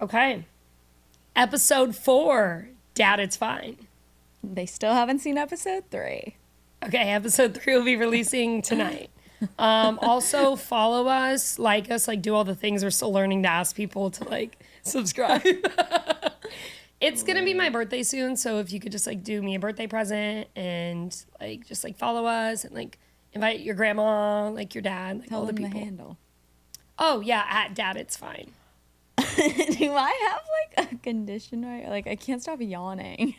Okay. Episode 4, Dad, It's Fine. They still haven't seen episode 3. Okay, episode 3 will be releasing tonight. Also, follow us, like us, like do all the things. We're still learning to ask people to like subscribe. It's gonna be my birthday soon, so if you could just like do me a birthday present and like just like follow us and like invite your grandma, like your dad, like Tell all the them people. the handle. Oh yeah, at Dad It's Fine. Do I have like a condition right? Like I can't stop yawning.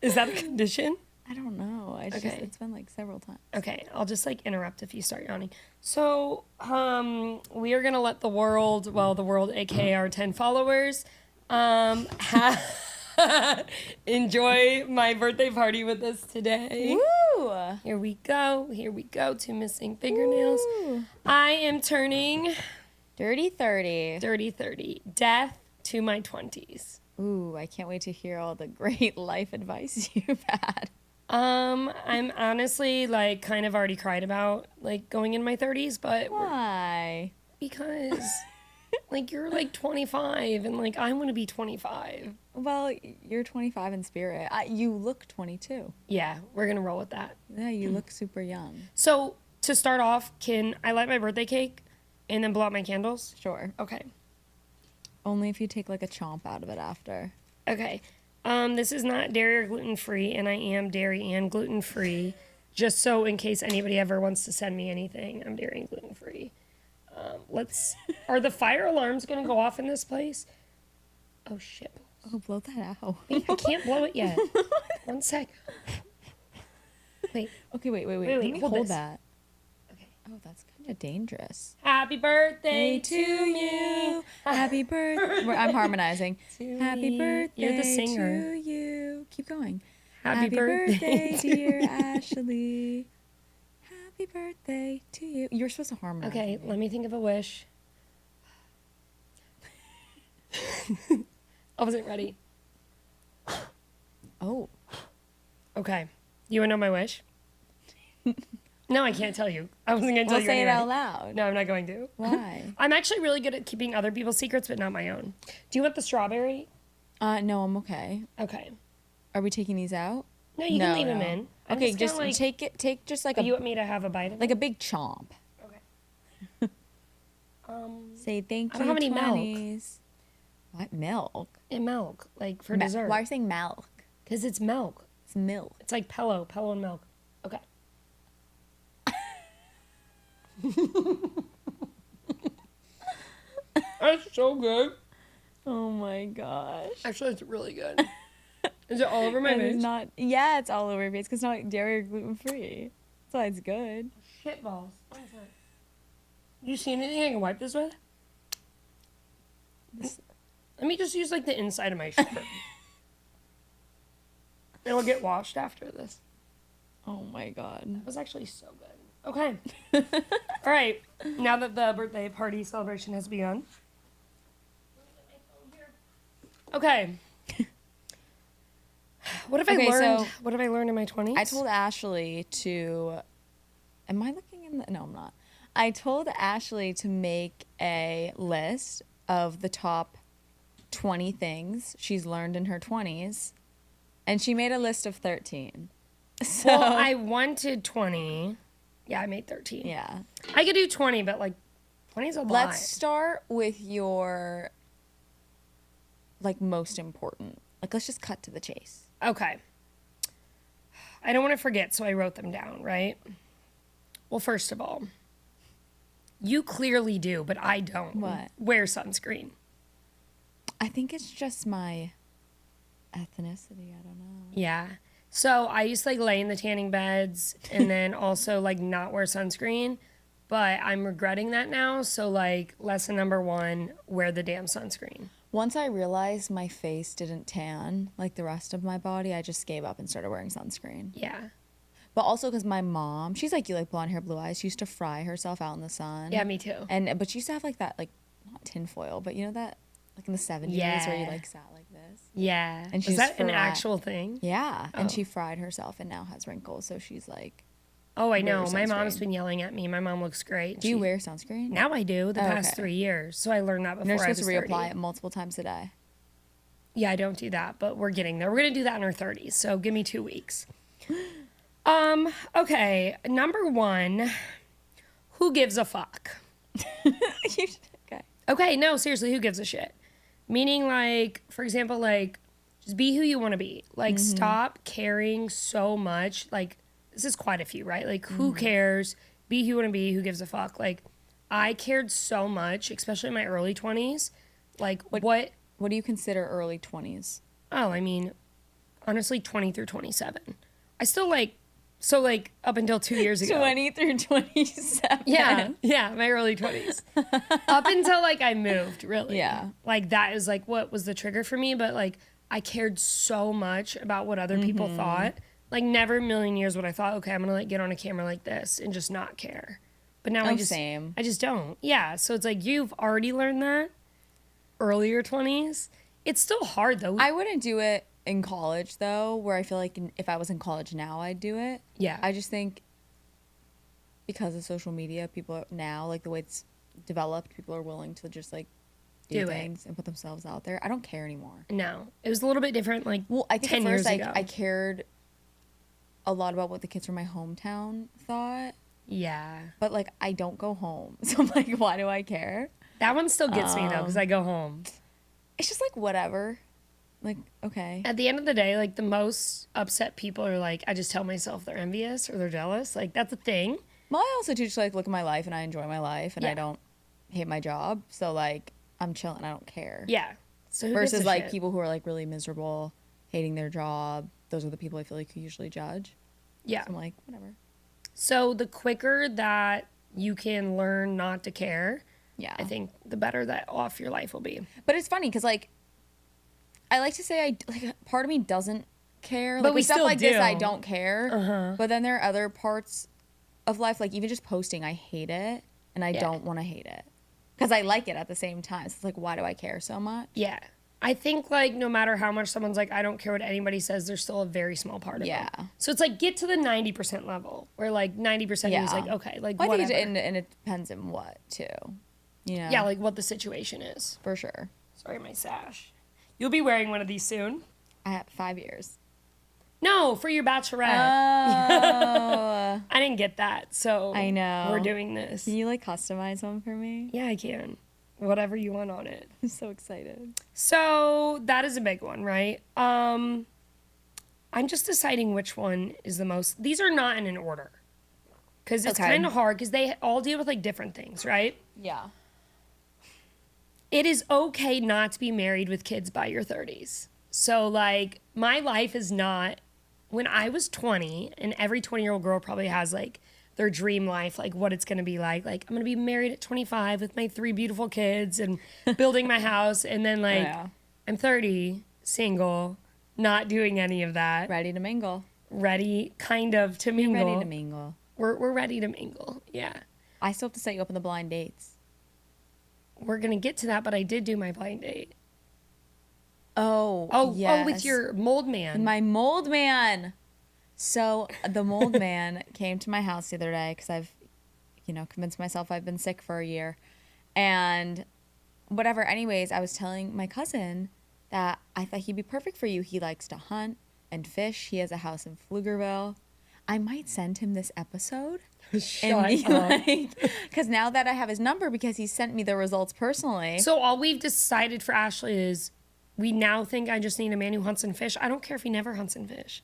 Is that a condition? I don't know. It's been like several times. Okay, I'll just like interrupt if you start yawning. So, we are gonna let the world, aka our 10 followers, enjoy my birthday party with us today. Woo! Here we go. 2 missing fingernails. Woo. I am turning Dirty 30. dirty 30. Death to my 20s. Ooh, I can't wait to hear all the great life advice you've had. I'm honestly like kind of already cried about like going in my 30s, but Why? because like you're like 25 and like I want to be 25. Well, you're 25 in spirit. You look 22. Yeah, we're gonna roll with that. Yeah, you look super young. So to start off, can I light my birthday cake and then blow out my candles? Sure. Okay. Only if you take like a chomp out of it after. Okay. This is not dairy or gluten free, and I am dairy and gluten free. Just so in case anybody ever wants to send me anything, I'm dairy and gluten free. Are the fire alarms gonna go off in this place? Oh shit. Oh, blow that out. Wait, I can't blow it yet. 1 sec. Wait. Okay, wait. Wait, Let me hold hold this. that. Okay. Oh, that's kind of dangerous. Happy birthday to you. Happy birthday. I'm harmonizing. To Happy me. birthday You're the singer. to you. Keep going. Happy birthday to dear Ashley. Happy birthday to you. You're supposed to harmonize. Okay, let me think of a wish. I wasn't ready. Oh. Okay. You want to know my wish? No, I can't tell you. I wasn't going to tell Well, you say it anyway. out loud. No, I'm not going to. Why? I'm actually really good at keeping other people's secrets, but not my own. Do you want the strawberry? No, I'm okay. Okay. Are we taking these out? No, you can leave them in. I'm Okay, just gonna, like, take just like you want me to have a bite of like it? a big chomp. Okay. Say thank I you. don't have any milk. 20s. What milk? And milk, like for dessert. Why are you saying milk? Because it's milk. It's milk. It's like Pello and milk. Okay. That's so good. Oh my gosh. Actually, it's really good. Is it all over my And face? it's not. Yeah, it's all over your face because it's not like dairy or gluten free. That's why it's good. Shit balls. What is that? You see anything I can wipe this with? Let me just use like the inside of my shirt. It'll get washed after this. Oh my god. It was actually so good. Okay. All right. Now that the birthday party celebration has begun. Okay. What have I learned? so What have I learned in my 20s? I told Ashley to. Am I looking in the? No, I'm not. I told Ashley to make a list of the top 20 things she's learned in her 20s, and she made a list of 13. So Well, I wanted 20. Yeah, I made 13. yeah. I could do 20, but like 20 is a lot. Let's start with your like most important. Like let's just cut to the chase. Okay. I don't want to forget, so I wrote them down, right? Well, first of all, you clearly do, but I don't. What? Wear sunscreen. I think it's just my ethnicity. I don't know. Yeah. So I used to like lay in the tanning beds and then also like not wear sunscreen, but I'm regretting that now. So like lesson number 1, wear the damn sunscreen. Once I realized my face didn't tan like the rest of my body, I just gave up and started wearing sunscreen. Yeah. But also because my mom, she's like you, like blonde hair, blue eyes. She used to fry herself out in the sun. Yeah, me too. But she used to have like that, like not tinfoil, but you know that like in the 70s where Yeah. you like sat like this. Yeah. And Is she's that an fried. actual thing? Yeah, Oh. and she fried herself and now has wrinkles. So she's like Oh, I wear know. My mom's sunscreen. been yelling at me. My mom looks great. Do you wear sunscreen? Now I do, the past okay. 3 years. So I learned that before You're I was supposed to 30. reapply it multiple times a day. Yeah, I don't do that, but we're getting there. We're going to do that in our 30s, so give me 2 weeks. Okay, number 1, who gives a fuck? Okay. Okay, no, seriously, who gives a shit? Meaning, like, for example, like, just be who you want to be. Like, stop caring so much. Like, this is quite a few, right? Like, who cares? Be who you want to be. Who gives a fuck? Like, I cared so much, especially in my early 20s. Like, what? What do you consider early 20s? Oh, I mean, honestly, 20 through 27. I still, like, so, like, up until 2 years ago. 20 through 27. Yeah, my early 20s. Up until, like, I moved, really. Yeah. Like, that is, like, what was the trigger for me. But, like, I cared so much about what other people thought. Like, never in a million years would I thought, okay, I'm going to, like, get on a camera like this and just not care. But now I just don't. Yeah, so it's like, you've already learned that earlier 20s. It's still hard, though. I wouldn't do it in college, though, where I feel like if I was in college now, I'd do it. Yeah. I just think because of social media, people are now, like, the way it's developed, people are willing to just, like, do things and put themselves out there. I don't care anymore. No. It was a little bit different, like, well, I think 10 at first, years ago. I cared a lot about what the kids from my hometown thought. Yeah. But, like, I don't go home. So I'm like, why do I care? That one still gets me, though, because I go home. It's just, like, whatever. Like, okay. At the end of the day, like, the most upset people are like, I just tell myself they're envious or they're jealous. Like, that's a thing. Well, I also do just, like, look at my life, and I enjoy my life, and Yeah. I don't hate my job. So, like, I'm chilling. I don't care. Yeah. So who gives Versus, a like, shit? people who are, like, really miserable, hating their job. Those are the people I feel like who usually judge. Yeah. So I'm like, whatever. So the quicker that you can learn not to care, Yeah. I think the better that off your life will be. But it's funny because, like, I like to say part of me doesn't care. But Like, we with stuff still like this, I do. don't care. But then there are other parts of life, like even just posting, I hate it, and I don't want to hate it because I like it at the same time. So it's like, why do I care so much? Yeah. I think, like, no matter how much someone's like, I don't care what anybody says, there's still a very small part of Yeah. them. So it's like, get to the 90% level where, like, 90% is like, okay, like, Well, I whatever. think and it depends on what, too. You know? Yeah, like what the situation is. For sure. Sorry, my sash. You'll be wearing one of these soon. I have 5 years. No, for your bachelorette. Oh. I didn't get that, so I know. we're doing this. Can you, like, customize one for me? Yeah, I can. Whatever you want on it. I'm so excited. So that is a big one, right? I'm just deciding which one is the most. These are not in an order because it's Okay. kind of hard because they all deal with like different things, right? Yeah. It is okay not to be married with kids by your 30s. So like my life is not. When I was 20, and every 20-year-old girl probably has like their dream life, like what it's going to be like. Like, I'm going to be married at 25 with my 3 beautiful kids and building my house. And then, like, I'm 30, single, not doing any of that. Ready to mingle. Ready, kind of, to mingle. Ready to mingle. We're ready to mingle, yeah. I still have to set you up on the blind dates. We're going to get to that, but I did do my blind date. Oh, yes. Oh, with your mold man. My mold man. So the mold man came to my house the other day because I've, convinced myself I've been sick for a year. And whatever. Anyways, I was telling my cousin that I thought he'd be perfect for you. He likes to hunt and fish. He has a house in Pflugerville. I might send him this episode. Shut up. Because now that I have his number, because he sent me the results personally. So all we've decided for Ashley is we now think I just need a man who hunts and fish. I don't care if he never hunts and fish.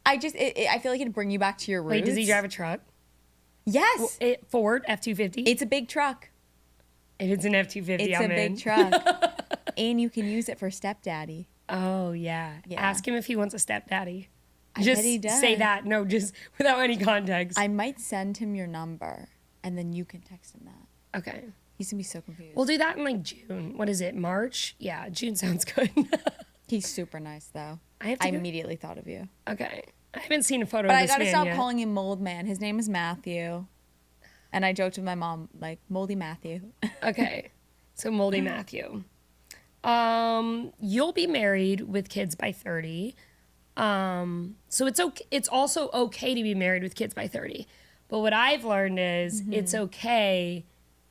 I feel like it'd bring you back to your roots. Wait, does he drive a truck? Yes. Ford F-250? It's a big truck. If it's an F-250, It's I'm a big in. truck. And you can use it for stepdaddy. Oh, yeah. Ask him if he wants a stepdaddy. I Just bet he does. say that. No, just without any context. I might send him your number, and then you can text him that. Okay. He's going to be so confused. We'll do that in like June. What is it? March? Yeah, June sounds good. He's super nice, though. I immediately thought of you. Okay. I haven't seen a photo But of I this got to man stop yet. calling him Mold Man. His name is Matthew. And I joked with my mom, like, Moldy Matthew. Okay. So Moldy Matthew. You'll be married with kids by 30. So it's okay. It's also okay to be married with kids by 30. But what I've learned is Mm-hmm. it's okay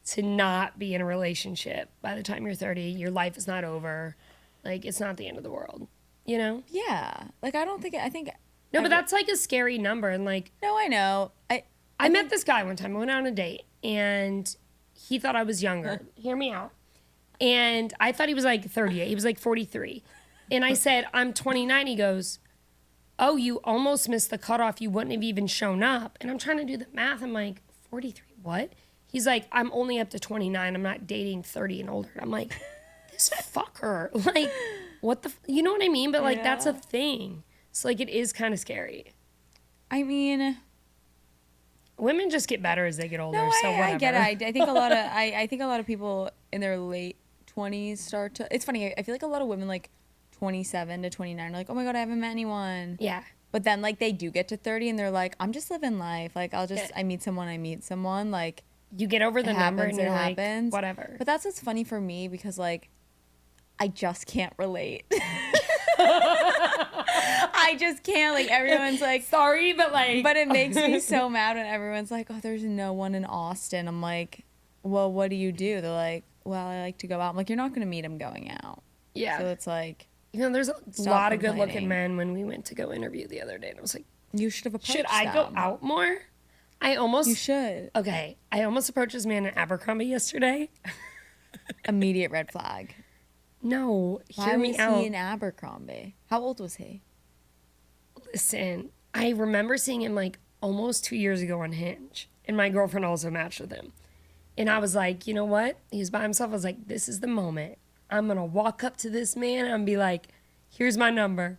to not be in a relationship by the time you're 30. Your life is not over. Like, it's not the end of the world, you know? Yeah. Like, I don't think, I think, No, but that's like a scary number. And like, no, I know. I met this guy one time. I went on a date and he thought I was younger. Hear me out. And I thought he was like 38. He was like 43. And I said, I'm 29. He goes, oh, you almost missed the cutoff. You wouldn't have even shown up. And I'm trying to do the math. I'm like, 43, what? He's like, I'm only up to 29. I'm not dating 30 and older. I'm like, this fucker. Like, what the, you know what I mean? But like, that's a thing. So like, it is kind of scary. I mean, women just get better as they get older. no, So whatever. I get it. I think a lot of, I think a lot of people in their late 20s start to, it's funny. I feel like a lot of women like 27 to 29 are like, oh my God, I haven't met anyone. Yeah. But then like they do get to 30 and they're like, I'm just living life. Like I'll just, I meet someone. Like You get over the number and it you're like, happens. whatever. But that's what's funny for me because like I just can't relate. I just can't. Like everyone's like, sorry, but like. but it makes me so mad when everyone's like, oh, there's no one in Austin. I'm like, well, what do you do? They're like, well, I like to go out. I'm like, you're not going to meet him going out. Yeah. So it's like, you know, there's a Stop lot of good complaining. looking men when we went to go interview the other day. And I was like, you should have approached should I go them. out more? I almost. You should. Okay. I almost approached this man in Abercrombie yesterday. Immediate red flag. No, Why hear was me out. he in Abercrombie? How old was he? Listen, I remember seeing him like almost 2 years ago on Hinge. And my girlfriend also matched with him. And I was like, you know what? He was by himself. I was like, this is the moment. I'm going to walk up to this man and be like, here's my number.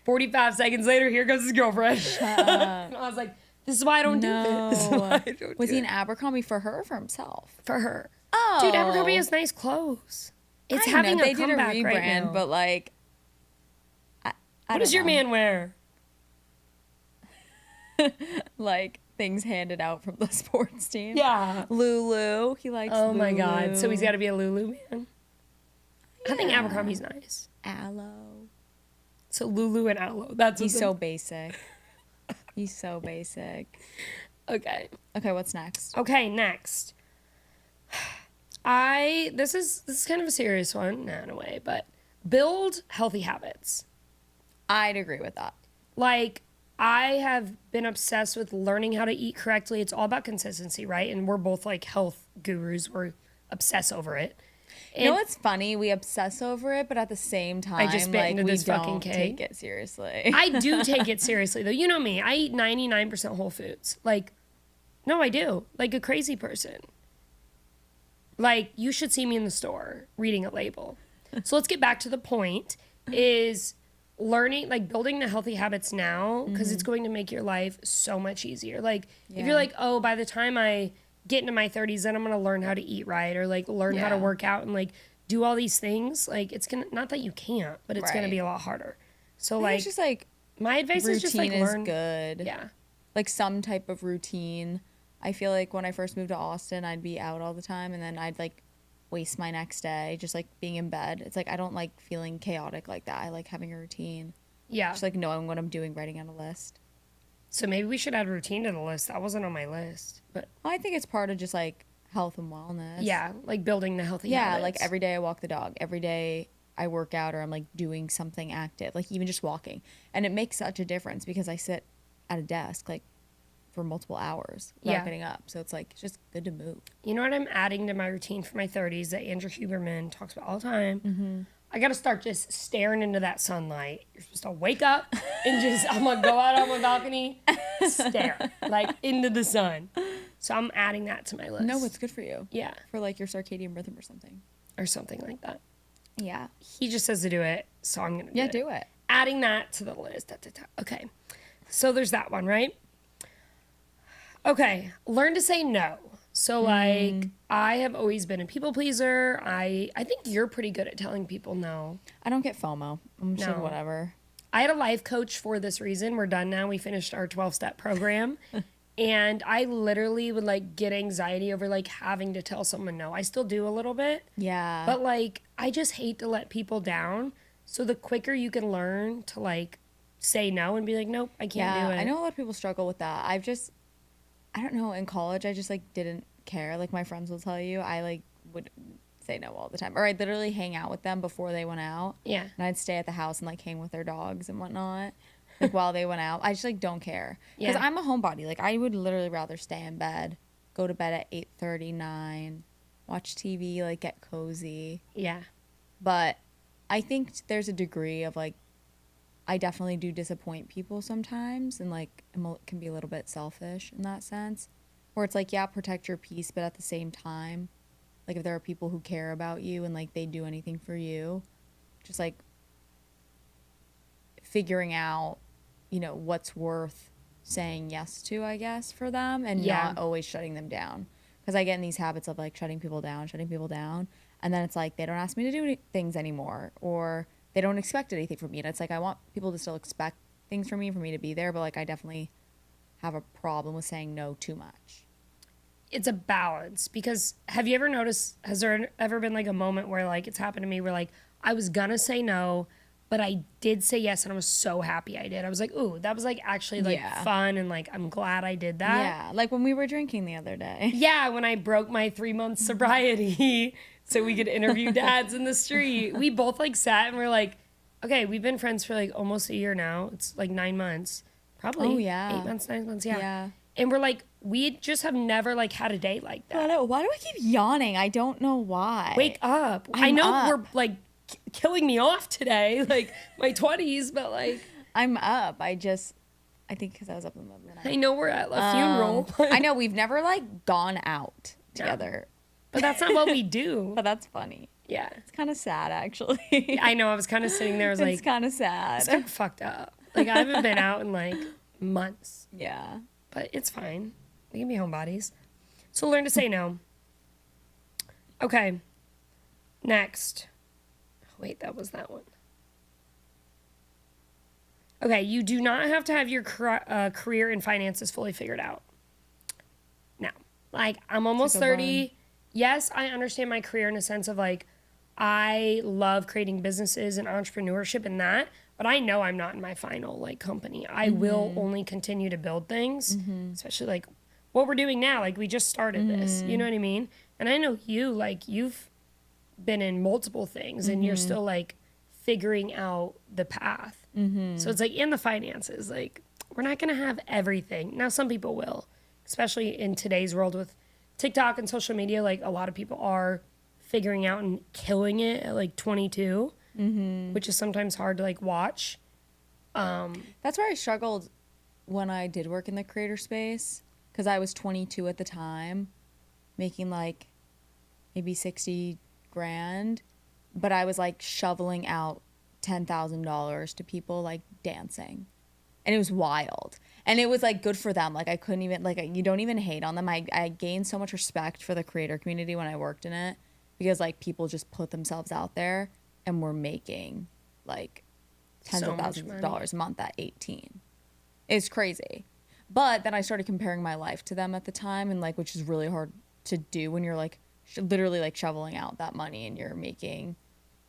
45 seconds later, here goes his girlfriend. And I was like, this is why I don't do it. This is why I don't Was do he it. in Abercrombie for her or for himself? For her. Oh. Dude, Abercrombie has nice clothes. It's I know, having they a did a comeback rebrand, right now. but like, I What does your man wear? like things handed out from the sports team? Yeah. Lulu. He likes. Oh my God. Lulu. So he's got to be a Lulu man. I think Yeah. Abercrombie's nice. Aloe. So Lulu and Aloe. That's He's what so basic. He's so basic. okay. Okay, what's next? Okay, next. This is kind of a serious one, in a way, but build healthy habits. I'd agree with that. Like, I have been obsessed with learning how to eat correctly. It's all about consistency, right? And we're both like health gurus. We're obsessed over it. You know And what's funny? We obsess over it, but at the same time, just bit like into we this fucking don't cake. take it seriously. I do take it seriously, though. You know me. I eat 99% whole foods. Like, no, I do. Like a crazy person. Like, you should see me in the store reading a label. So let's get back to the point is learning, like building the healthy habits now, because it's going to make your life so much easier. Like, if Yeah. you're like, oh, by the time I get into my 30s, then I'm going to learn how to eat right or like learn how to Yeah. work out and like do all these things. Like, it's going to, not that you can't, but it's going to Right. be a lot harder. So, I think like, it's just like my advice is just like routine is learn. good. Yeah. Like some type of routine. I feel like when I first moved to Austin, I'd be out all the time and then I'd like waste my next day just like being in bed. It's like I don't like feeling chaotic like that. I like having a routine. Yeah. Just like knowing what I'm doing, writing on a list. So maybe we should add routine to the list. That wasn't on my list, but I think it's part of just like health and wellness. yeah, like building the healthy Yeah, habits. like every day I walk the dog. Every day I work out or I'm like doing something active, like even just walking. And it makes such a difference because I sit at a desk like for multiple hours without Yeah. getting up. So it's like it's just good to move. You know what I'm adding to my routine for my 30s that Andrew Huberman talks about all the time? I got to start just staring into that sunlight. You're supposed to wake up and just, I'm going to go out on my balcony, stare like into the sun. So I'm adding that to my list. No, it's good for you. Yeah, For like your circadian rhythm or something. or something like that. Yeah. He just says to do it, so I'm going to do Yeah, it. do it. Adding that to the list. Okay. So there's that one, right? Okay. Learn to say no. So like I have always been a people pleaser. I think you're pretty good at telling people no. I don't get FOMO. I'm just like No. whatever. I had a life coach for this reason. We're done now. We finished our 12-step program. And I literally would like get anxiety over like having to tell someone no. I still do a little bit. Yeah. But like I just hate to let people down. So the quicker you can learn to like say no and be like, nope, I can't do it. I know a lot of people struggle with that. I don't know, in college I just like didn't care. Like my friends will tell you, I like would say no all the time. Or I'd literally hang out with them before they went out. Yeah. And I'd stay at the house and like hang with their dogs and whatnot. Like while they went out. I just like don't care. Because I'm a homebody. Like I would literally rather stay in bed, go to bed at 8:30, 9, watch TV, like get cozy. Yeah. But I think there's a degree of like, I definitely do disappoint people sometimes, and like can be a little bit selfish in that sense, where it's like, yeah, protect your peace, but at the same time, like if there are people who care about you and like they do anything for you, just like figuring out, you know, what's worth saying yes to, I guess, for them, and not always shutting them down. Because I get in these habits of like shutting people down, and then it's like they don't ask me to do things anymore, or they don't expect anything from me. And it's like I want people to still expect things from me for me to be there, but like I definitely have a problem with saying no too much. It's a balance, because have you ever noticed, has there ever been like a moment where like it's happened to me where like I was gonna say no, but I did say yes, and I was so happy I did. I was like, ooh, that was like actually like fun, and like I'm glad I did that. Yeah, like when we were drinking the other day. Yeah, when I broke my 3-month sobriety so we could interview dads in the street. We both like sat and we're like, okay, we've been friends for like almost a year now. It's like 9 months. Probably. Oh, yeah. 8 months, 9 months, yeah. Yeah. And we're like, we just have never like had a date like that. Why do I keep yawning? I don't know why. Wake up. I know we're like killing me off today, like my 20s, but like. I'm up. I think because I was up in the middle of the night. I know we're at a funeral. I know we've never like gone out together. But that's not what we do. But that's funny. Yeah. It's kind of sad, actually. I know. I was kind of sitting there. I was like, it's kind of sad. It's kind of fucked up. Like, I haven't been out in like months. Yeah. But it's fine. We can be homebodies. So learn to say no. Okay. Next. Wait, that was that one. Okay. You do not have to have your career and finances fully figured out. Now, like, I'm almost 30. Yes, I understand my career in a sense of like, I love creating businesses and entrepreneurship and that, but I know I'm not in my final like company. I will only continue to build things, especially like what we're doing now. Like we just started this, you know what I mean? And I know you, like you've been in multiple things and you're still like figuring out the path. So it's like in the finances, like we're not going to have everything. Now some people will, especially in today's world with TikTok and social media. Like a lot of people are figuring out and killing it at like 22, which is sometimes hard to like watch. That's where I struggled when I did work in the creator space, because I was 22 at the time, making like maybe 60 grand, but I was like shoveling out $10,000 to people like dancing, and it was wild. And it was like good for them. Like I couldn't even, like, you don't even hate on them. I gained so much respect for the creator community when I worked in it, because like people just put themselves out there and were making like tens of thousands of dollars a month at 18. It's crazy. But then I started comparing my life to them at the time, and like, which is really hard to do when you're like literally like shoveling out that money and you're making,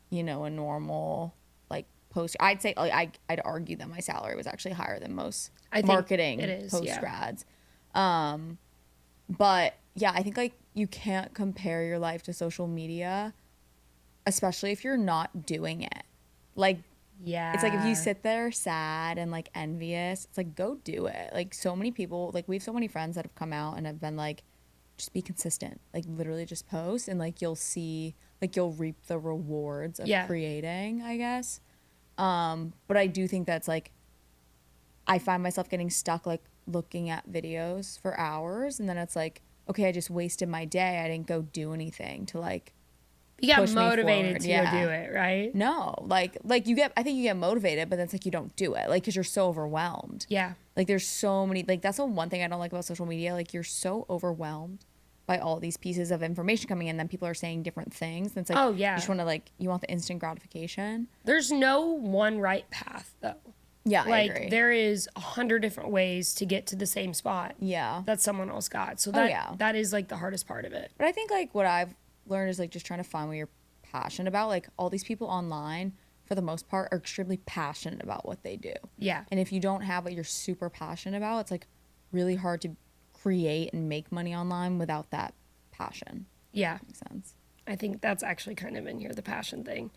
you know, a normal like post. I'd say like I'd argue that my salary was actually higher than most marketing post grads. But yeah, I think like you can't compare your life to social media, especially if you're not doing it. Like, yeah, it's like if you sit there sad and like envious, it's like go do it. Like so many people, like we have so many friends that have come out and have been like, just be consistent, like literally just post, and like you'll see, like you'll reap the rewards of creating, I guess. But I do think that's like, I find myself getting stuck like looking at videos for hours, and then it's like, okay, I just wasted my day. I didn't go do anything to like you got motivated to go do it, right? No, like you get, I think you get motivated, but then it's like you don't do it, like because you're so overwhelmed. Yeah, like there's so many, like that's the one thing I don't like about social media. Like you're so overwhelmed by all these pieces of information coming in, then people are saying different things, and it's like, oh yeah, you just want to like, you want the instant gratification. There's no one right path though. Yeah, like, I agree. There is 100 different ways to get to the same spot. Yeah, that someone else got. So that that is like the hardest part of it. But I think like what I've learned is like just trying to find what you're passionate about. Like all these people online, for the most part, are extremely passionate about what they do. Yeah, and if you don't have what you're super passionate about, it's like really hard to create and make money online without that passion. Yeah. Makes sense. I think that's actually kind of in here, the passion thing.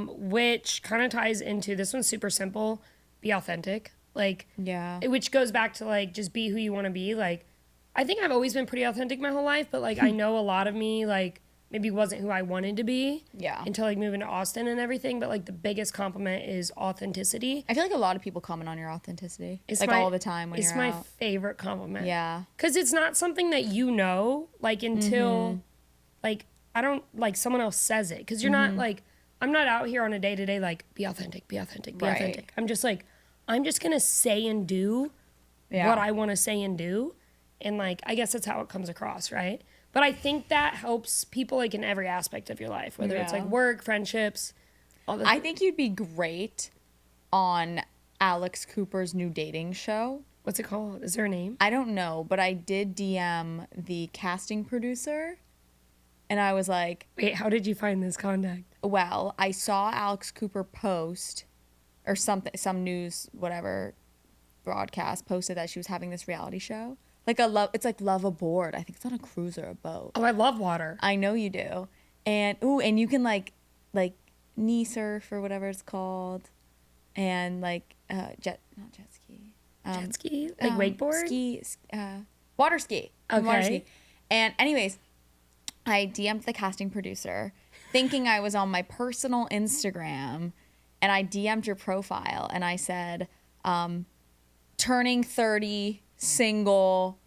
Which kind of ties into, this one's super simple, be authentic. Like, Yeah. Which goes back to like, just be who you want to be. Like, I think I've always been pretty authentic my whole life, but like, I know a lot of me, like, maybe wasn't who I wanted to be. Yeah. Until like moving to Austin and everything. But like, the biggest compliment is authenticity. I feel like a lot of people comment on your authenticity. It's like my, all the time when you're out. It's my favorite compliment. Yeah. Because it's not something that you know, like, until, like, I don't, like, someone else says it. Because you're not, like, I'm not out here on a day-to-day, like, be authentic, be authentic, be authentic. I'm just, like, I'm just going to say and do what I want to say and do. And, like, I guess that's how it comes across, right? But I think that helps people, like, in every aspect of your life. Whether it's, like, work, friendships, all the I think you'd be great on Alex Cooper's new dating show. What's it called? Is there a name? I don't know, but I did DM the casting producer. And I was like, wait, how did you find this contact? Well, I saw Alex Cooper post or something, some news, whatever broadcast posted that she was having this reality show. Like it's like Love Aboard. I think it's on a cruise or a boat. Oh, I love water. I know you do. And and you can like knee surf or whatever it's called. And like not jet ski. Jet ski? Like wakeboard? Water ski. Okay. Water ski. And anyways, I DM'd the casting producer thinking I was on my personal Instagram, and I DM'd your profile and I said, turning 30, single,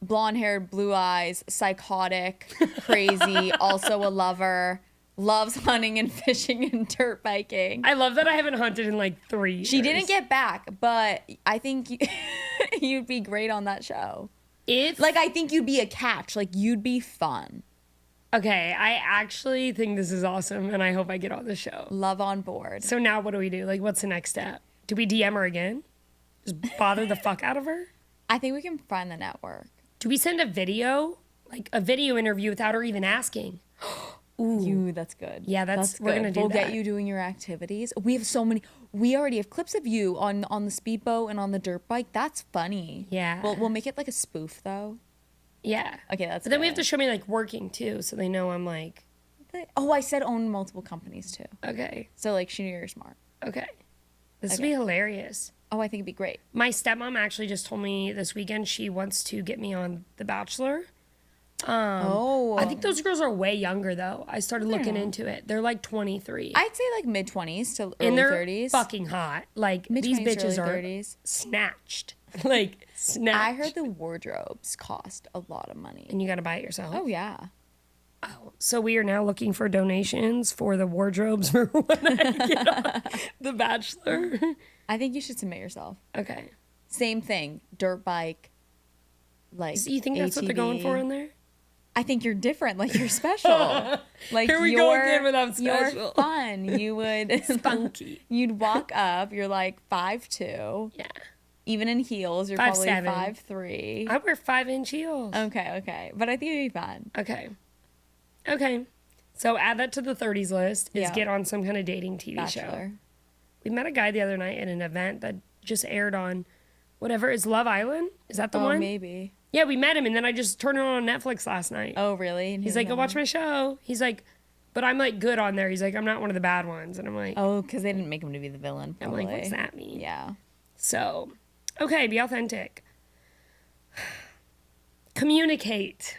blonde-haired, blue eyes, psychotic, crazy, also a lover, loves hunting and fishing and dirt biking. I love that I haven't hunted in like 3 years. She didn't get back, but I think you'd be great on that show. I think you'd be a catch. Like, you'd be fun. Okay, I actually think this is awesome, and I hope I get on the show. Love on board. So now what do we do? Like, what's the next step? Do we DM her again? Just bother the fuck out of her? I think we can find the network. Do we send a video? Like, a video interview without her even asking? Ooh, that's good. Yeah, that's we're gonna do We'll that. get you doing your activities. We have so many. We already have clips of you on the speedboat and on the dirt bike. That's funny. Yeah. We'll make it like a spoof though. Yeah. Okay, that's But then we have to show me, like, working, too, so they know I'm, like... Oh, I said own multiple companies, too. Okay. So, like, she knew you're smart. Okay. This would be hilarious. Oh, I think it'd be great. My stepmom actually just told me this weekend she wants to get me on The Bachelor. I think those girls are way younger, though. I started looking into it. They're, like, 23. I'd say, like, mid-20s to early and they're 30s. Fucking hot. Like, these bitches are 30s. snatched. Like, snatched. I heard the wardrobes cost a lot of money. And you got to buy it yourself? Oh, yeah. Oh, so we are now looking for donations for the wardrobes for when I get on The Bachelor. I think you should submit yourself. Okay. Same thing. Dirt bike. Like, So you think that's what they're going for in there? I think you're different. Like, you're special. Like, Here we go again with I'm special. You're fun. You would... Spunky. You'd walk up. You're like 5'2". Yeah. Even in heels, you're 5'7". probably 5'3". I wear 5-inch heels. Okay. But I think it'd be fun. Okay. So add that to the 30s list, is Yeah. get on some kind of dating TV show. Bachelor. We met a guy the other night at an event that just aired on whatever. Is Love Island? Is that the one? Maybe. Yeah, we met him, and then I just turned it on Netflix last night. Oh, really? And He's like, go watch my show. He's like, but I'm like good on there. He's like, I'm not one of the bad ones. And I'm like, Oh, because they didn't make him to be the villain. I'm Probably. like, what's that mean? Yeah. So, okay, be authentic. Communicate.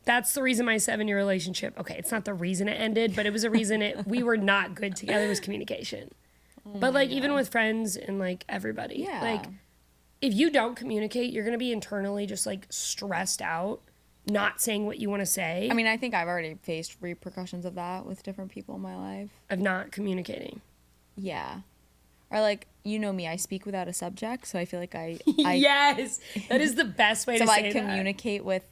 That's the reason my 7-year relationship, okay, it's not the reason it ended, but it was a reason we were not good together, was communication. But like, even with friends and like everybody, Yeah. like, if you don't communicate, you're going to be internally just like stressed out, not saying what you want to say. I mean, I think I've already faced repercussions of that with different people in my life. Of not communicating. Yeah. Or like, you know me, I speak without a subject, so I feel like I Yes, that is the best way to so say I communicate with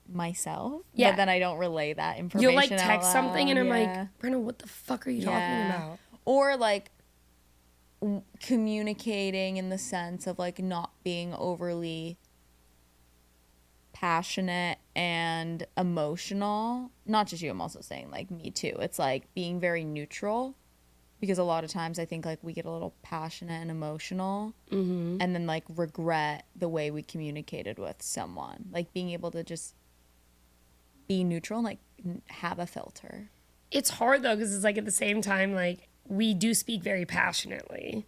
myself, Yeah. but then I don't relay that information. You'll like text out loud. something and I'm Yeah. like, Brenna, what the fuck are you talking about? Or like communicating in the sense of like not being overly passionate and emotional. Not just you, I'm also saying like me too. It's like being very neutral because a lot of times I think like we get a little passionate and emotional and then like regret the way we communicated with someone. Like being able to just be neutral and like have a filter. It's hard though, because it's like at the same time, like we do speak very passionately,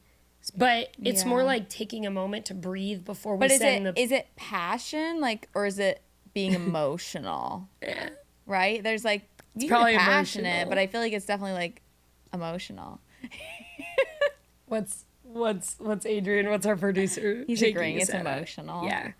but it's more like taking a moment to breathe before we send is it passion, like, or is it being emotional? Yeah. Right? There's like, you can probably be passionate, emotional. but I feel like it's definitely like emotional. What's Adrian? What's our producer? He's shaking agreeing his it's head at? emotional. Yeah.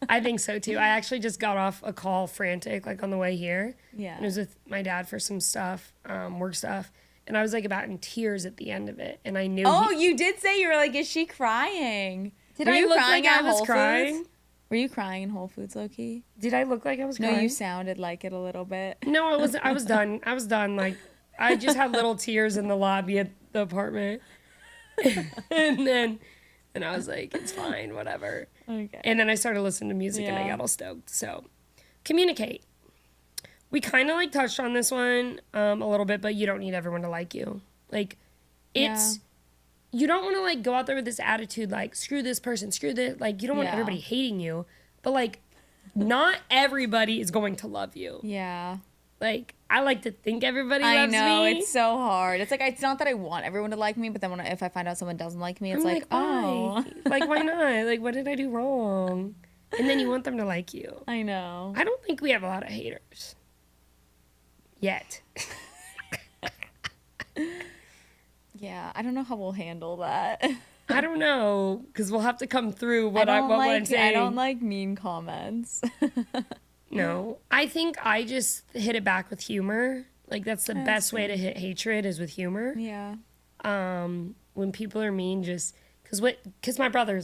I think so too. I actually just got off a call frantic, like on the way here. Yeah. And it was with my dad for some stuff, work stuff. And I was like about in tears at the end of it. And I knew. Oh, you did say you were like, is she crying? Did I look like I was crying? Were you crying in Whole Foods, low-key? Did I look like I was crying? No, you sounded like it a little bit. No, I was done. I was done. Like, I just had little tears in the lobby at the apartment. and I was like, it's fine, whatever. Okay. And then I started listening to music and I got all stoked. So, communicate. We kind of like touched on this one a little bit, but you don't need everyone to like you. Like, you don't want to like go out there with this attitude like, screw this person, screw this. Like, you don't want everybody hating you. But like, not everybody is going to love you. Yeah. Like, I like to think everybody loves me. I know, it's so hard. It's like, it's not that I want everyone to like me, but then if I find out someone doesn't like me, it's like, oh. Like, why not? Like, what did I do wrong? And then you want them to like you. I know. I don't think we have a lot of haters. Yet. Yeah, I don't know how we'll handle that. I don't know, because we'll have to come through what I'm saying. I don't like mean comments. No, I think I just hit it back with humor. Like, that's the best way to hit hatred is with humor. Yeah. When people are mean, just because my brother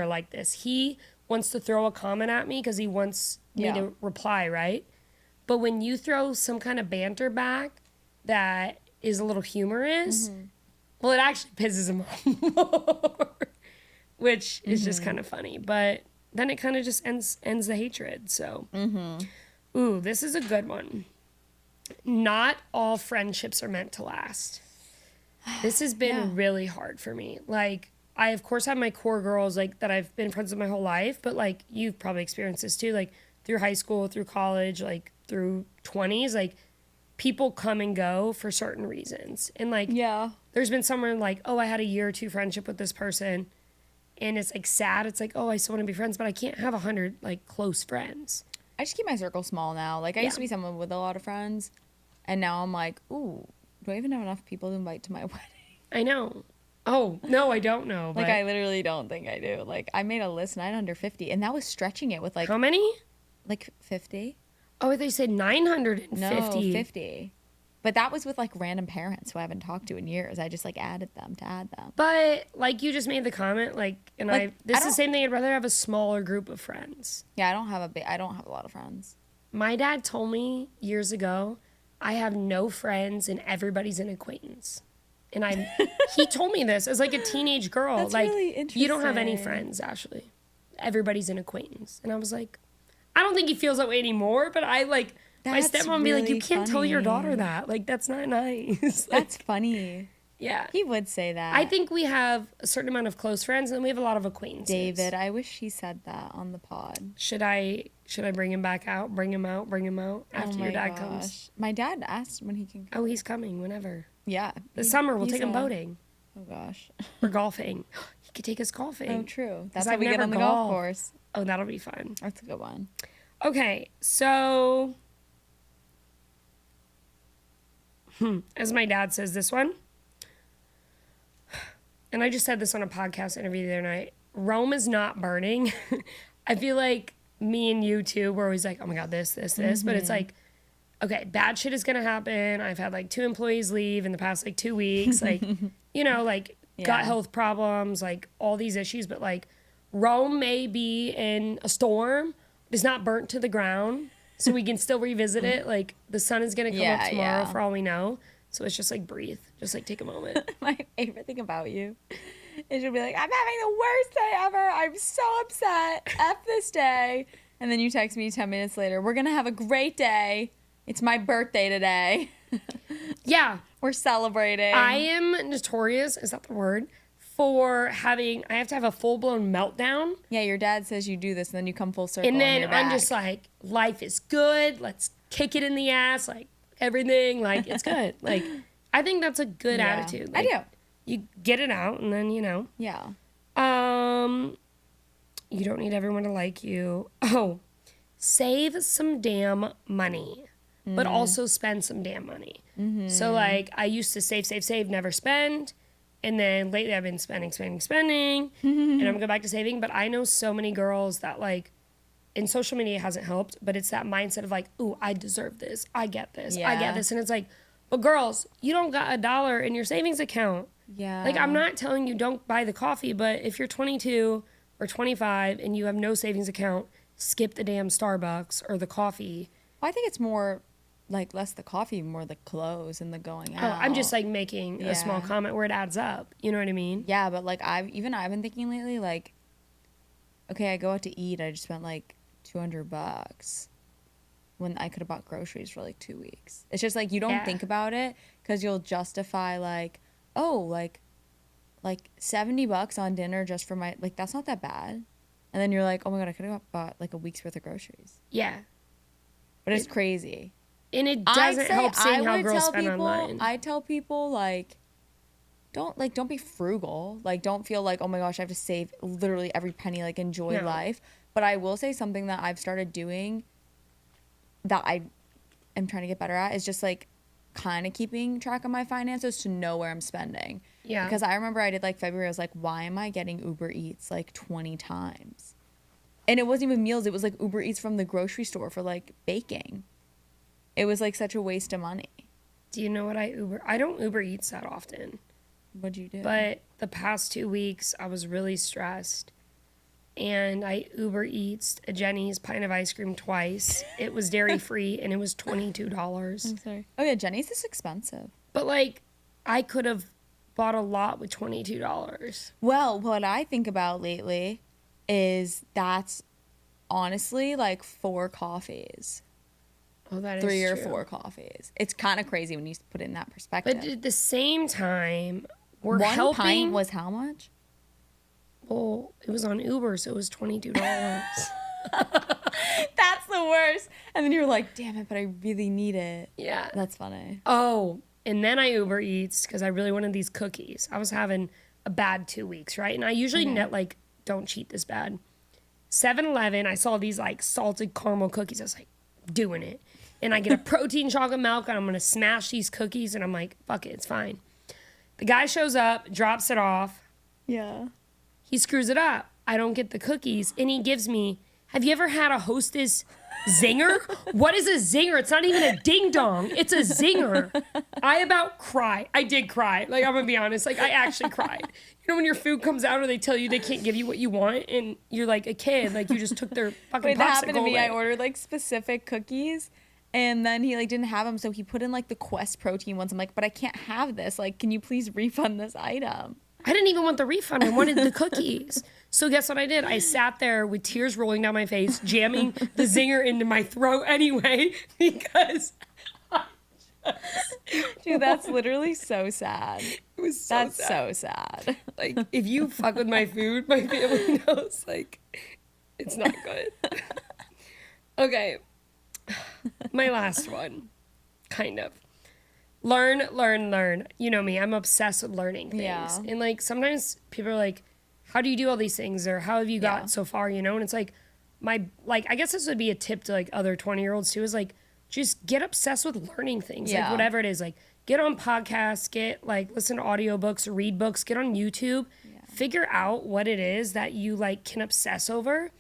are like this. He wants to throw a comment at me because he wants me to reply, right? But when you throw some kind of banter back that is a little humorous, well, it actually pisses him off more, which is just kind of funny. But then it kind of just ends the hatred. So, ooh, this is a good one. Not all friendships are meant to last. This has been really hard for me. Like, I, of course, have my core girls, like, that I've been friends with my whole life. But, like, you've probably experienced this, too. Like, through high school, through college, like, through 20s. Like, people come and go for certain reasons. And, like, there's been someone, like, oh, I had a year or two friendship with this person. And it's, like, sad. It's like, oh, I still want to be friends. But I can't have 100, like, close friends. I just keep my circle small now. Like, I used to be someone with a lot of friends. And now I'm like, ooh, do I even have enough people to invite to my wedding? I know. Oh, no, I don't know. But like, I literally don't think I do. Like, I made a list and I had under 50. And that was stretching it with, like... How many? Like, 50. Oh, they said 950. No, 50. But that was with, like, random parents who I haven't talked to in years. I just, like, added them to add them. But, like, you just made the comment, like, and like, this is the same thing. I'd rather have a smaller group of friends. Yeah, I don't have a lot of friends. My dad told me years ago, I have no friends and everybody's an acquaintance. And he told me this as, like, a teenage girl. That's like, really interesting. You don't have any friends, Ashley. Everybody's an acquaintance. And I was like, I don't think he feels that way anymore, but I, like... My stepmom would be like, you can't tell your daughter that. Like, that's not nice. Like, that's funny. Yeah. He would say that. I think we have a certain amount of close friends and we have a lot of acquaintances. David, I wish he said that on the pod. Should I bring him back out? Bring him out after your dad comes? My dad asked when he can come. Oh, he's coming whenever. Yeah. This summer we'll take him boating. Oh, gosh. Or golfing. He could take us golfing. Oh, true. That's how we get on the golf course. Oh, that'll be fun. That's a good one. Okay, so... As my dad says this one, and I just said this on a podcast interview the other night, Rome is not burning. I feel like me and you too, we're always like, oh my God, this, but it's like, okay, bad shit is going to happen. I've had like 2 employees leave in the past like 2 weeks, like, you know, like gut health problems, like all these issues, but like Rome may be in a storm, it's not burnt to the ground. So we can still revisit it. Like, the sun is going to come up tomorrow for all we know. So it's just, like, breathe. Just, like, take a moment. My favorite thing about you is you'll be like, I'm having the worst day ever. I'm so upset. F this day. And then you text me 10 minutes later, we're going to have a great day. It's my birthday today. Yeah. We're celebrating. I am notorious, is that the word, for I have to have a full-blown meltdown. Yeah, your dad says you do this, and then you come full circle. And then you're I'm back. just like, life is good. Let's kick it in the ass. Like, everything. Like, it's good. Like, I think that's a good attitude. Like, I do. You get it out, and then, Yeah. You don't need everyone to like you. Oh, save some damn money, but also spend some damn money. Mm-hmm. So, like, I used to save, never spend. And then lately I've been spending. And I'm going to go back to saving. But I know so many girls that, like, and social media hasn't helped, but it's that mindset of, like, ooh, I deserve this. I get this. I get this. And it's like, but girls, you don't got $1 in your savings account. Yeah. Like, I'm not telling you don't buy the coffee, but if you're 22 or 25 and you have no savings account, skip the damn Starbucks or the coffee. Well, I think it's more like less the coffee, more the clothes and the going out. Oh, I'm just like making a small comment where it adds up. You know what I mean? Yeah, but like I've been thinking lately, like, okay, I go out to eat, I just spent like $200 when I could have bought groceries for like 2 weeks. It's just like you don't think about it because you'll justify like, oh, like $70 on dinner just for my, like, that's not that bad. And then you're like, oh my God, I could have bought like a week's worth of grogroceries. Yeah. But it's crazy. And it doesn't help seeing how girls spend online. I tell people, like, don't be frugal. Like, don't feel like, oh my gosh, I have to save literally every penny, like, enjoy life. But I will say something that I've started doing that I am trying to get better at is just, like, kind of keeping track of my finances to know where I'm spending. Yeah. Because I remember I did, like, February, I was like, why am I getting Uber Eats, like, 20 times? And it wasn't even meals. It was, like, Uber Eats from the grocery store for, like, baking. It was, like, such a waste of money. Do you know what I Uber? I don't Uber Eats that often. What'd you do? But the past 2 weeks, I was really stressed. And I Uber Eats a Jenny's pint of ice cream twice. It was dairy-free, and it was $22. I'm sorry. Oh, yeah, Jenny's is expensive. But, like, I could have bought a lot with $22. Well, what I think about lately is that's honestly, like, 4 coffees. Oh, that is 3 or true. 4 coffees. It's kind of crazy when you put it in that perspective. But at the same time, we're One helping. pint was how much? Well, it was on Uber, so it was $22. That's the worst. And then you're like, damn it, but I really need it. Yeah. That's funny. Oh, and then I Uber Eats because I really wanted these cookies. I was having a bad 2 weeks, right? And I usually don't cheat this bad. 7-Eleven, I saw these like salted caramel cookies. I was like, doing it. And I get a protein chocolate milk and I'm going to smash these cookies. And I'm like, fuck it, it's fine. The guy shows up, drops it off. Yeah. He screws it up. I don't get the cookies. And he gives me, have you ever had a Hostess zinger? What is a zinger? It's not even a ding dong. It's a zinger. I about cry. I did cry. Like, I'm going to be honest. Like, I actually cried. You know when your food comes out or they tell you they can't give you what you want and you're like a kid. Like, you just took their fucking Wait, that happened to popsicle me. away. I ordered like specific cookies and then he like didn't have them. So he put in like the Quest protein ones. I'm like, but I can't have this. Like, can you please refund this item? I didn't even want the refund. I wanted the cookies. So guess what I did? I sat there with tears rolling down my face, jamming the zinger into my throat anyway, because Dude, that's literally so sad. it was so That's sad. so sad. Like, if you fuck with my food, my family knows, like, it's not good. Okay. My last one, kind of. Learn. You know me, I'm obsessed with learning things. Yeah. And, like, sometimes people are like, how do you do all these things? Or how have you got so far, you know? And it's like, I guess this would be a tip to, like, other 20-year-olds, too, is, like, just get obsessed with learning things. Yeah. Like, whatever it is. Like, get on podcasts, listen to audiobooks, read books, get on YouTube. Yeah. Figure out what it is that you, like, can obsess over.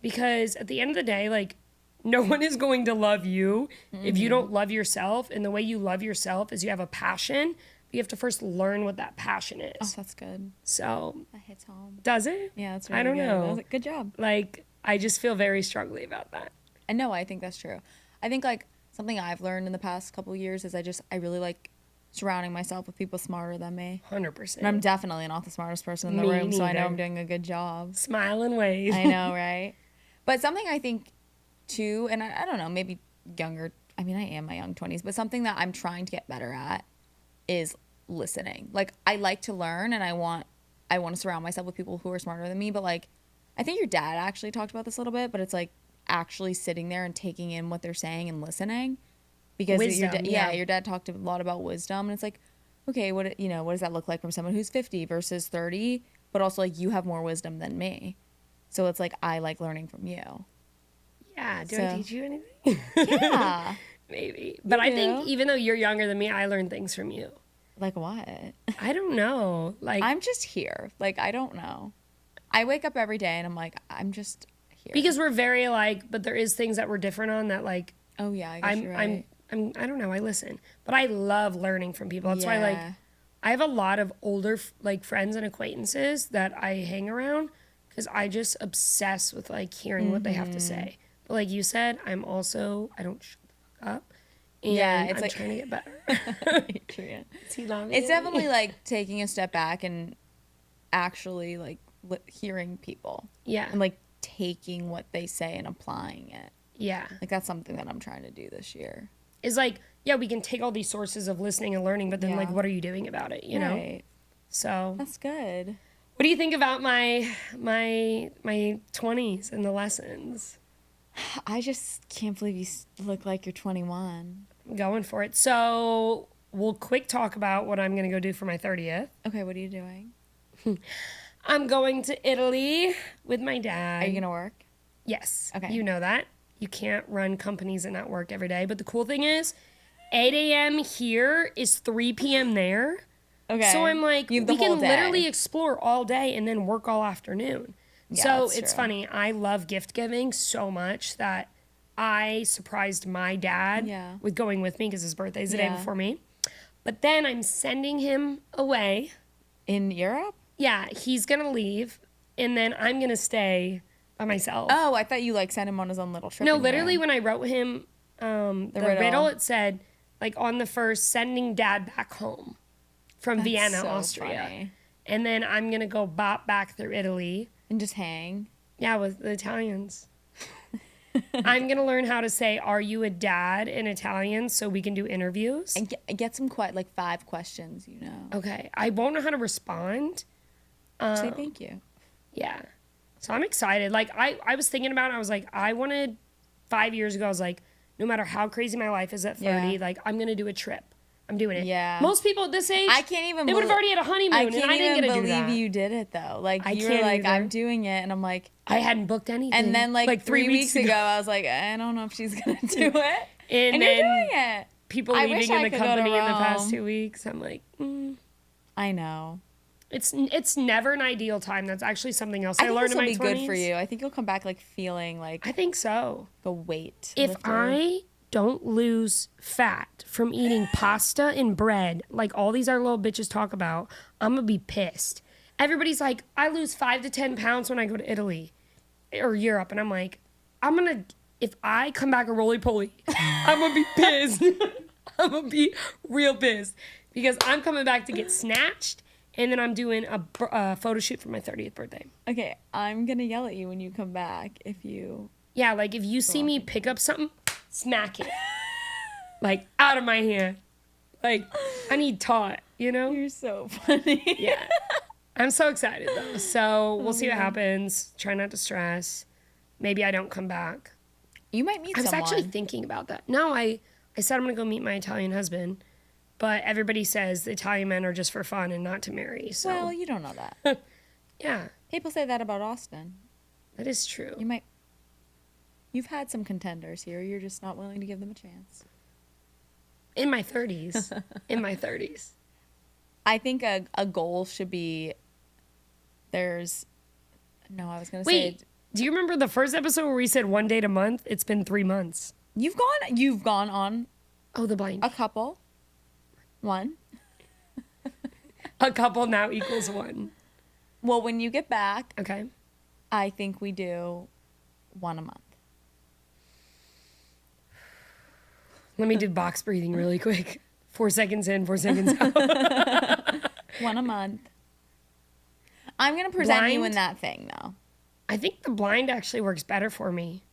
Because at the end of the day, like, no one is going to love you if you don't love yourself. And the way you love yourself is you have a passion. You have to first learn what that passion is. Oh, that's good. So. That hits home. Does it? Yeah, that's really I don't good. know. That was a good job. Like, I just feel very strongly about that. I know. I think that's true. I think like something I've learned in the past couple of years is I really like surrounding myself with people smarter than me. 100%. And I'm definitely not the smartest person in the Me room, so I know neither. I'm doing a good job. Smile and wave. I know, right? But something I think too, and I don't know, maybe younger, I mean, I am my young 20s, but something that I'm trying to get better at is listening. Like, I like to learn, and I want to surround myself with people who are smarter than me. But like, I think your dad actually talked about this a little bit, but it's like actually sitting there and taking in what they're saying and listening. Because Wisdom, your dad talked a lot about wisdom, and it's like, okay, what does that look like from someone who's 50 versus 30? But also, like, you have more wisdom than me, so it's like I like learning from you. Yeah. Do I teach you anything? Yeah, Maybe. But I think do. even though you're younger than me, I learn things from you. like what? I don't know. Like, I'm just here. Like, I don't know. I wake up every day and I'm like, I'm just here. because we're very alike, but there is things that we're different on that like Oh yeah, I guess you're right. I don't know, I listen. But I love learning from people. That's why like Yeah. I have a lot of older like friends and acquaintances that I hang around because I just obsess with like hearing what they have to say. But like you said, I don't shut the fuck up. And Yeah, it's I'm like- trying to get better. True. It's It's definitely like taking a step back and actually like hearing people yeah. and like taking what they say and applying it. Yeah. Like, that's something that I'm trying to do this year. Is like, yeah, we can take all these sources of listening and learning, but then like Yeah. what are you doing about it, you know? Right. So That's good. what do you think about my 20s and the lessons? I just can't believe you look like you're 21. I'm going for it. So we'll quick talk about what I'm going to go do for my 30th. Okay, what are you doing? I'm going to Italy with my dad. Are you going to work? Yes. Okay. You know that. You can't run companies and not work every day. But the cool thing is 8 a.m. here is 3 p.m. there. Okay. So I'm like, You we have the whole can day. literally explore all day and then work all afternoon. Yeah, So that's it's true. funny. I love gift giving so much that I surprised my dad Yeah. with going with me because his birthday's the day Yeah. before me. But then I'm sending him away. In Europe? Yeah, he's going to leave. And then I'm going to stay by myself. Oh, I thought you like sent him on his own little trip. No, in literally, here. when I wrote him the riddle. riddle, it said, like, on the first, sending dad back home from That's Vienna, so Austria. funny. And then I'm going to go bop back through Italy. And just hang. Yeah, with the Italians. I'm going to learn how to say, are you a dad in Italian so we can do interviews? And get some like 5 questions, you know. Okay. I won't know how to respond. Say thank you. Yeah. So I'm excited. Like, I was thinking about it. I was like, I wanted 5 years ago, I was like, no matter how crazy my life is at 30, Yeah. like, I'm going to do a trip. I'm doing it. Yeah. Most people at this age, I can't even they would have belie- already had a honeymoon, I and can't I didn't even get to do believe that. you did it though. Like, I you were can't like, either. I'm doing it, and I'm like, I hadn't booked anything. and then like 3 weeks ago, ago. I was like, I don't know if she's gonna do it, And and then you're doing it. People I wish leaving in I the could go to company in the past Rome. 2 weeks. I'm like, I know. it's never an ideal time. That's actually something else I, I think learned this in will my be 20s. good for you. I think you'll come back like feeling like I think so. a weight. If lifted. I don't lose fat from eating pasta and bread, like all these other little bitches talk about, I'm gonna be pissed. Everybody's like, I lose 5 to 10 pounds when I go to Italy or Europe, and I'm like, if I come back a roly poly, I'm gonna be pissed. I'm gonna be real pissed because I'm coming back to get snatched, and then I'm doing a photo shoot for my 30th birthday. Okay, I'm gonna yell at you when you come back if you. Yeah, like if you see me pick up something, smack it. Like out of my hand. Like I need taught, you know? You're so funny. Yeah. I'm so excited though. So we'll see what happens. Try not to stress. Maybe I don't come back. You might meet I was someone. actually thinking about that. No, I said I'm gonna go meet my Italian husband. But everybody says the Italian men are just for fun and not to marry. So Well, you don't know that. yeah, People say that about Austin. that is true. You might. You've had some contenders here. You're just not willing to give them a chance. In my 30s. In my 30s. I think a goal should be. There's. No, I was gonna say. Wait, do you remember the first episode where we said 1 date a month? It's been 3 months. You've gone on Oh, the blind. a couple. One. A couple now equals 1. Well, when you get back, Okay. I think we do 1 a month. Let me do box breathing really quick. 4 seconds in, 4 seconds out. 1 a month. I'm gonna present you in Blind? that thing though. I think the blind actually works better for me.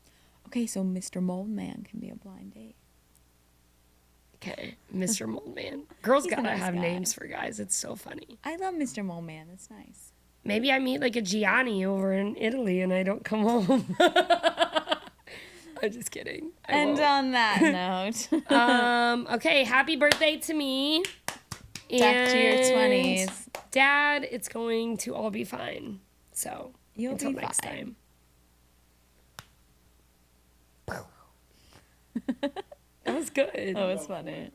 Okay, so Mr. Mold Man can be a blind date. Okay, Mr. Moldman. Girls He's a gotta nice have guy. names for guys. It's so funny. I love Mr. Mole Man. It's nice. Maybe I meet like a Gianni over in Italy and I don't come home. I'm just kidding. And on that note, Okay, happy birthday to me. back to your And 20s. Dad, it's going to all be fine. So, You'll until be next fine. time. That was good. That was funny.